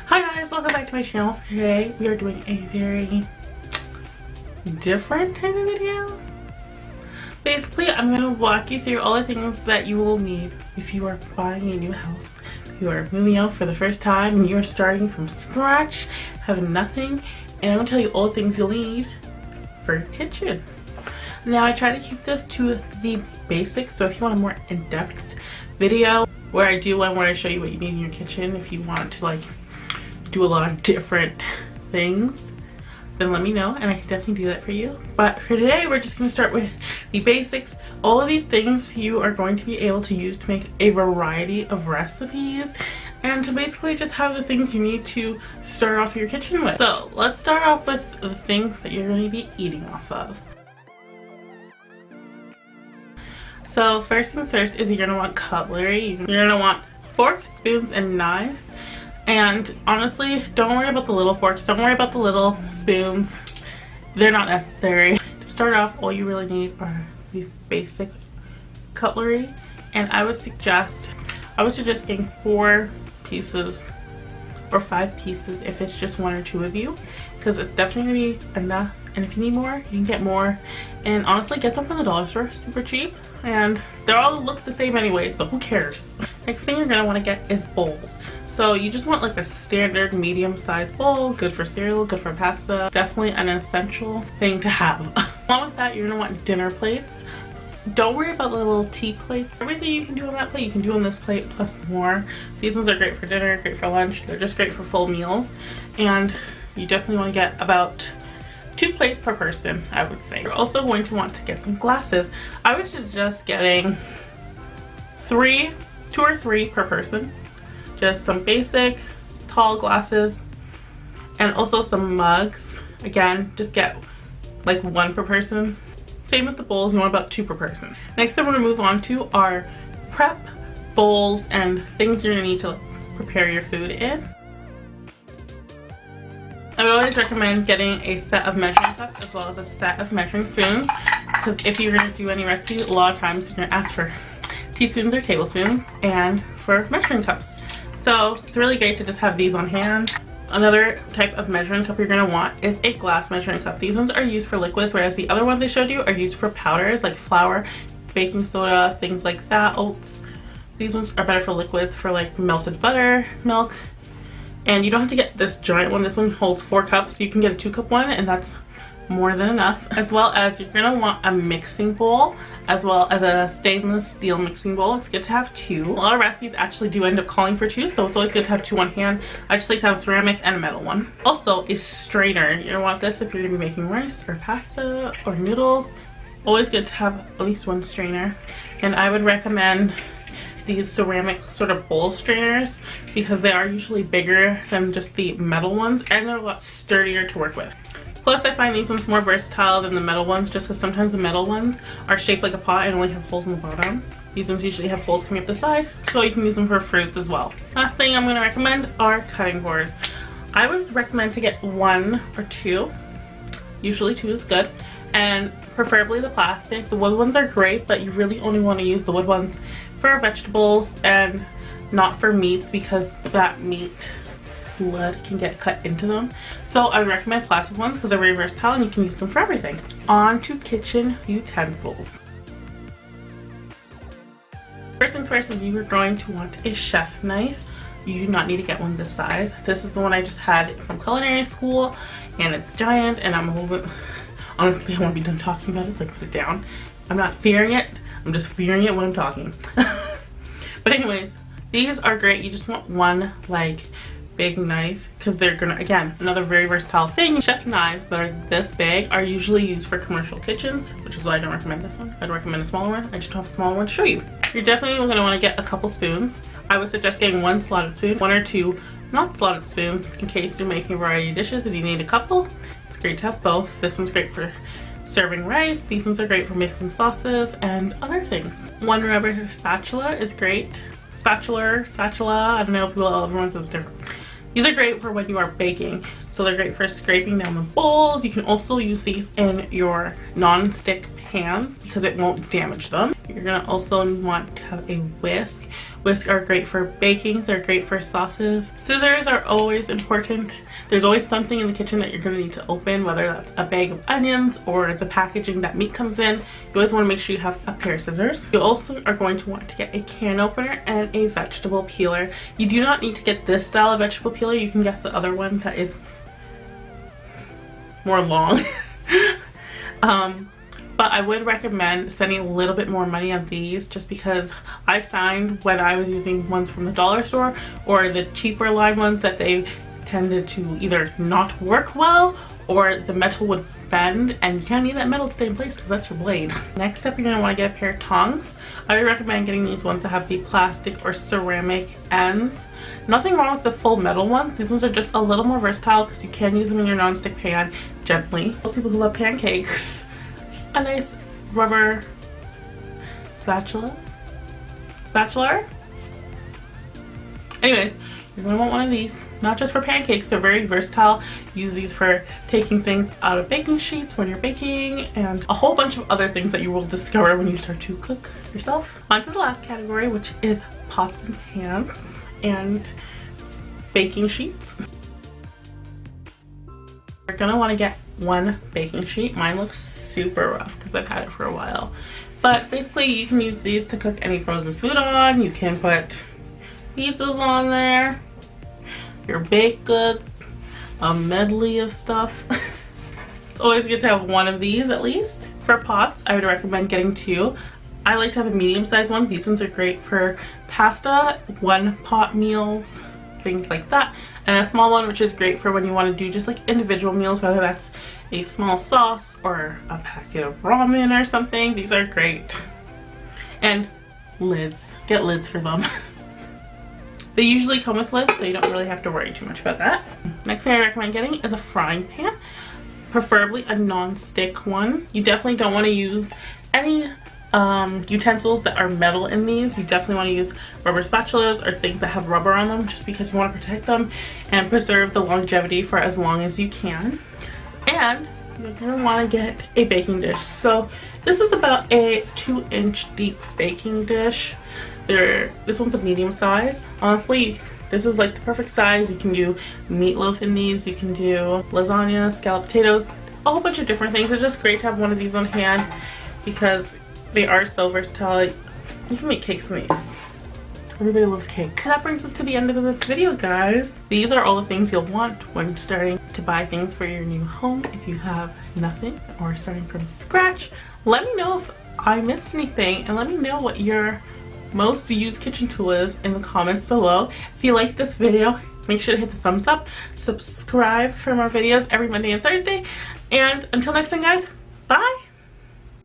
Hi guys, welcome back to my channel. Today we are doing a very different kind of video. Basically, I'm going to walk you through all the things that you will need if you are buying a new house. If you are moving out for the first time and you are starting from scratch, having nothing, and I'm going to tell you all the things you'll need for your kitchen. Now I try to keep this to the basics, so if you want a more in-depth video where I do one where I show you what you need in your kitchen, if you want to like do a lot of different things, then let me know and I can definitely do that for you. But for today, we're just going to start with the basics. All of these things you are going to be able to use to make a variety of recipes and to basically just have the things you need to start off your kitchen with. So let's start off with the things that you're going to be eating off of. So first things first is you're going to want cutlery. You're going to want forks, spoons, and knives. And honestly, don't worry about the little forks, don't worry about the little spoons. They're not necessary. To start off, all you really need are these basic cutlery. And I would suggest getting 4 pieces or 5 pieces if it's just 1 or 2 of you, because it's definitely gonna be enough. And if you need more, you can get more. And honestly, get them from the dollar store, super cheap. And they all look the same anyway, so who cares? Next thing you're gonna wanna get is bowls. So you just want like a standard medium-sized bowl, good for cereal, good for pasta. Definitely an essential thing to have. Along with that, you're gonna want dinner plates. Don't worry about the little tea plates. Everything you can do on that plate, you can do on this plate plus more. These ones are great for dinner, great for lunch. They're just great for full meals. And you definitely want to get about 2 plates per person, I would say. You're also going to want to get some glasses. I would suggest getting 2 or 3 per person. Just some basic tall glasses and also some mugs. Again, just get like 1 per person. Same with the bowls, you want about 2 per person. Next I'm going to move on to our prep bowls and things you're going to need to prepare your food in. I would always recommend getting a set of measuring cups as well as a set of measuring spoons, because if you're going to do any recipe, a lot of times you're going to ask for teaspoons or tablespoons and for measuring cups. So it's really great to just have these on hand. Another type of measuring cup you're going to want is a glass measuring cup. These ones are used for liquids, whereas the other ones I showed you are used for powders like flour, baking soda, things like that, oats. These ones are better for liquids, for like melted butter, milk. And you don't have to get this giant one. This one holds 4 cups. You can get a 2-cup one and that's more than enough. As well as you're going to want a mixing bowl as well as a stainless steel mixing bowl. It's good to have 2. A lot of recipes actually do end up calling for 2, so it's always good to have 2 on hand. I just like to have a ceramic and a metal one. Also a strainer. You're going to want this if you're going to be making rice or pasta or noodles. Always good to have at least 1 strainer. And I would recommend these ceramic sort of bowl strainers because they are usually bigger than just the metal ones and they're a lot sturdier to work with. Plus I find these ones more versatile than the metal ones, just because sometimes the metal ones are shaped like a pot and only have holes in the bottom. These ones usually have holes coming up the side, so you can use them for fruits as well. Last thing I'm going to recommend are cutting boards. I would recommend to get 1 or 2. Usually 2 is good. And preferably the plastic. The wood ones are great, but you really only want to use the wood ones for vegetables and not for meats, because that meat blood can get cut into them. So I would recommend plastic ones because they're very versatile and you can use them for everything. On to kitchen utensils. First things first is you are going to want a chef knife. You do not need to get one this size. This is the one I just had from culinary school and it's giant, and I'm a little bit, honestly I want to be done talking about it so I put it down. I'm not fearing it, I'm just fearing it when I'm talking. But anyways, these are great. You just want 1 like big knife because they're gonna, again, another very versatile thing. Chef knives that are this big are usually used for commercial kitchens, which is why I don't recommend this one. I'd recommend a smaller one. I just don't have a smaller one to show you. You're definitely gonna want to get a couple spoons. I would suggest getting 1 slotted spoon, 1 or 2 not slotted spoons in case you're making a variety of dishes. If you need a couple, it's great to have both. This one's great for serving rice. These ones are great for mixing sauces and other things. 1 rubber spatula is great. Spatula, I don't know if everyone says different. These are great for when you are baking. So they're great for scraping down the bowls. You can also use these in your non-stick pans because it won't damage them. You're gonna also want to have a whisk, Whisk are great for baking. They're great for sauces. Scissors are always important. There's always something in the kitchen that you're going to need to open, whether that's a bag of onions or the packaging that meat comes in. You always want to make sure you have a pair of scissors. You also are going to want to get a can opener and a vegetable peeler. You do not need to get this style of vegetable peeler. You can get the other one that is more long. But I would recommend spending a little bit more money on these, just because I find when I was using ones from the dollar store or the cheaper line ones that they tended to either not work well or the metal would bend, and you can't need that metal to stay in place because that's your blade. Next up, you're going to want to get a pair of tongs. I would recommend getting these ones that have the plastic or ceramic ends. Nothing wrong with the full metal ones. These ones are just a little more versatile because you can use them in your non-stick pan gently. Those people who love pancakes, a nice rubber spatula. Anyways, you're gonna want one of these, not just for pancakes. They're very versatile. Use these for taking things out of baking sheets when you're baking, and a whole bunch of other things that you will discover when you start to cook yourself. On to the last category, which is pots and pans and baking sheets. You're gonna want to get one baking sheet. Mine looks super rough because I've had it for a while, but basically you can use these to cook any frozen food on. You can put pizzas on there, your baked goods, a medley of stuff. It's always good to have one of these at least. For pots, I would recommend getting two. I like to have a medium-sized one. These ones are great for pasta, one pot meals, things like that, and a small one which is great for when you want to do just like individual meals, whether that's a small sauce or a packet of ramen or something. These are great. And lids, get lids for them. They usually come with lids, so you don't really have to worry too much about that. Next thing I recommend getting is a frying pan, preferably a non-stick one. You definitely don't want to use any utensils that are metal in these. You definitely want to use rubber spatulas or things that have rubber on them, just because you want to protect them and preserve the longevity for as long as you can. And you're going to want to get a baking dish. So this is about a 2-inch deep baking dish. This one's a medium size. Honestly, this is like the perfect size. You can do meatloaf in these, you can do lasagna, scalloped potatoes, a whole bunch of different things. It's just great to have one of these on hand because they are so versatile. You can make cakes in these. Everybody loves cake. And that brings us to the end of this video, guys. These are all the things you'll want when starting to buy things for your new home. If you have nothing or starting from scratch, let me know if I missed anything, and let me know what your most used kitchen tool is in the comments below. If you like this video, make sure to hit the thumbs up, subscribe for more videos every Monday and Thursday, and until next time, guys, bye!